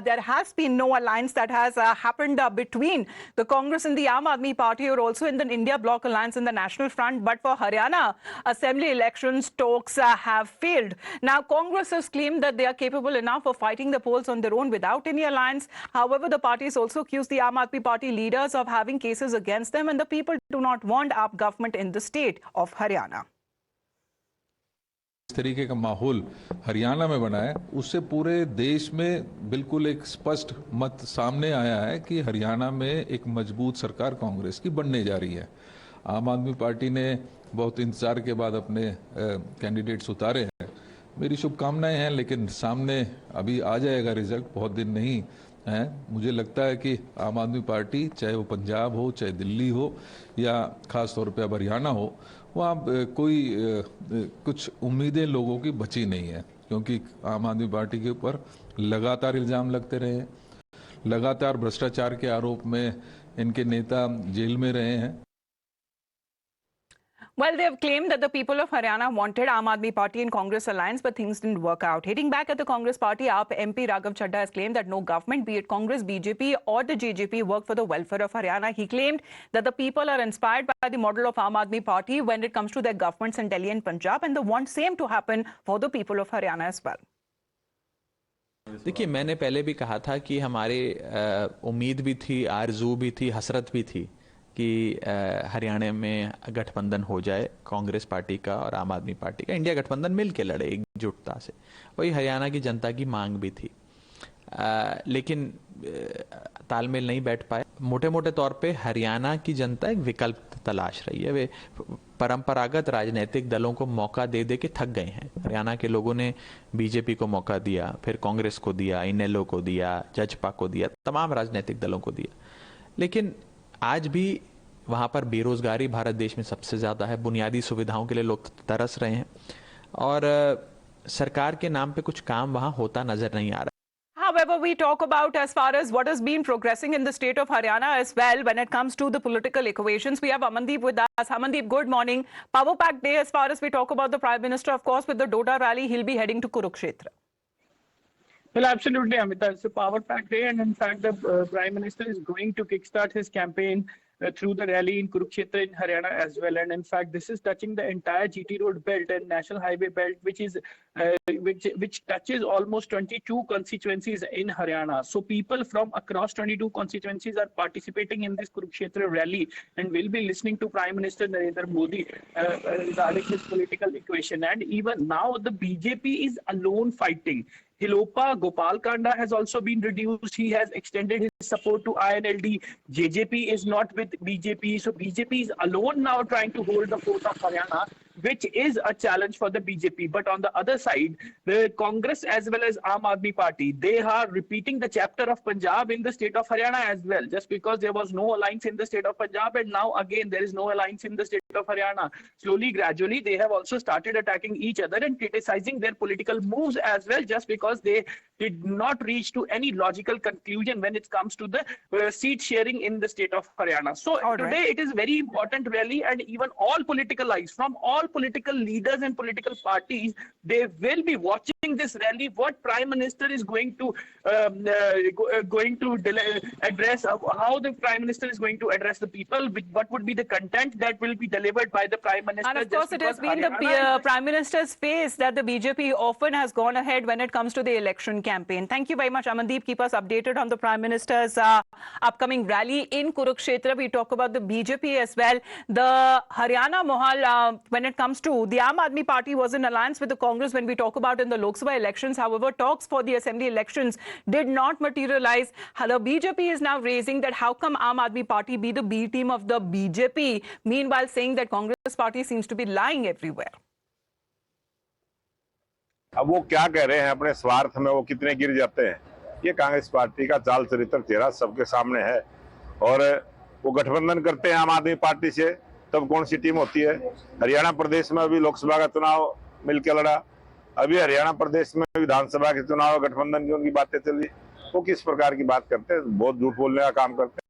there has been no alliance that has happened between the Congress and the Aam Aadmi Party, or also in the India Bloc alliance in the National Front. But for Haryana Assembly elections, talks have failed. Now, Congress has claimed that they are capable enough of fighting the polls on their own without any alliance. However, the parties also accused the Aam Aadmi Party leaders of having cases against them, and the people do not want AAP government in the state of Haryana. इस तरीके का माहौल हरियाणा में बना है, उससे पूरे देश में बिल्कुल एक स्पष्ट मत सामने आया है कि हरियाणा में एक मजबूत सरकार कांग्रेस की बनने जा रही है। आम आदमी पार्टी ने बहुत इंतजार के बाद अपने कैंडिडेट्स उतारे हैं। मेरी शुभकामनाएं हैं, लेकिन सामने अभी आ जाएगा रिजल्ट, बहुत दिन नहीं है। मुझे लगता है कि आम आदमी पार्टी, चाहे वो पंजाब हो, चाहे दिल्ली हो, या खास तौर पे अब हरियाणा हो, वहाँ कोई कुछ उम्मीदें लोगों की बची नहीं है, क्योंकि आम आदमी पार्टी के ऊपर लगातार इल्ज़ाम लगते रहे हैं, लगातार भ्रष्टाचार के आरोप में इनके नेता जेल में रहे हैं। Well, they have claimed that the people of Haryana wanted Aam Aadmi Party and Congress alliance, but things didn't work out. Hitting back at the Congress party, AAP MP Raghav Chadha has claimed that no government, be it Congress, BJP or the JJP, worked for the welfare of Haryana. He claimed that the people are inspired by the model of Aam Aadmi Party when it comes to their governments in Delhi and Punjab, and they want same to happen for the people of Haryana as well. देखिए, मैंने पहले भी कहा था कि हमारे उम्मीद भी थी, आरजू भी थी, हसरत भी थी कि हरियाणा में गठबंधन हो जाए कांग्रेस पार्टी का और आम आदमी पार्टी का, इंडिया गठबंधन मिल के लड़े एकजुटता से। वही हरियाणा की जनता की मांग भी थी, लेकिन तालमेल नहीं बैठ पाए। मोटे मोटे तौर पे हरियाणा की जनता एक विकल्प तलाश रही है। वे परंपरागत राजनीतिक दलों को मौका दे दे के थक गए हैं। हरियाणा के लोगों ने बीजेपी को मौका दिया, फिर कांग्रेस को दिया, इनेलो को दिया, जजपा को दिया, तमाम राजनीतिक दलों को दिया, लेकिन आज भी वहाँ पर बेरोजगारी भारत देश में सबसे ज़्यादा है। बुनियादी सुविधाओं के लिए लोग तरस रहे हैं और सरकार के नाम पे कुछ काम वहाँ होता नजर नहीं आ रहा। However, we talk about as far as what has been progressing in the state of Haryana as well when it comes to the political equations. We have Amandeep with us. Amandeep, good morning. Power pack day as far as we talk about the Prime Minister, of course, with the Doda rally, he'll be heading to Kurukshetra. Well, absolutely, Amita. It's a power pack day, and in fact, the Prime Minister is going to kickstart his campaign through the rally in Kurukshetra in Haryana as well. And in fact, this is touching the entire GT road belt and National Highway belt, which is which touches almost 22 constituencies in Haryana. So people from across 22 constituencies are participating in this Kurukshetra rally and will be listening to Prime Minister Narendra Modi regarding his political equation. And even now, the BJP is alone fighting. Hilopa Gopalkanda has also been reduced. He has extended his support to INLD. JJP is not with BJP. So BJP is alone now trying to hold the fort of Haryana, which is a challenge for the BJP. But on the other side, the Congress as well as Aam Aadmi Party, they are repeating the chapter of Punjab in the state of Haryana as well. Just because there was no alliance in the state of Punjab, and now again there is no alliance in the state of Haryana. Slowly, gradually, they have also started attacking each other and criticizing their political moves as well, just because they did not reach to any logical conclusion when it comes to the seat sharing in the state of Haryana. So today it is very important rally, and even all political eyes from all political leaders and political parties, they will be watching this rally. What Prime Minister is going to address, how the Prime Minister is going to address the people, what would be the content that will be delivered by the Prime Minister. And of course, it has been the Prime Minister's face that the BJP often has gone ahead when it comes to the election campaign. Thank you very much, Amandeep. Keep us updated on the Prime Minister's upcoming rally in Kurukshetra. We talk about the BJP as well. The Haryana Mohal, when it comes to the Aam Aadmi Party, was in alliance with the Congress when we talk about in the Lok Sabha elections. However, talks for the assembly elections did not materialize. The BJP is now raising that how come Aam Aadmi Party be the B team of the BJP, meanwhile saying that Congress Party seems to be lying everywhere. अब वो क्या कह रहे हैं अपने स्वार्थ में, वो कितने गिर जाते हैं, ये कांग्रेस पार्टी का चाल चरित्र चेहरा सबके सामने है। और वो गठबंधन करते हैं आम आदमी पार्टी से, तब कौन सी टीम होती है। हरियाणा प्रदेश में अभी लोकसभा का चुनाव मिलकर लड़ा, अभी हरियाणा प्रदेश में विधानसभा के चुनाव गठबंधन की उनकी बातें चली। वो किस प्रकार की बात करते हैं, बहुत झूठ बोलने का काम करते हैं।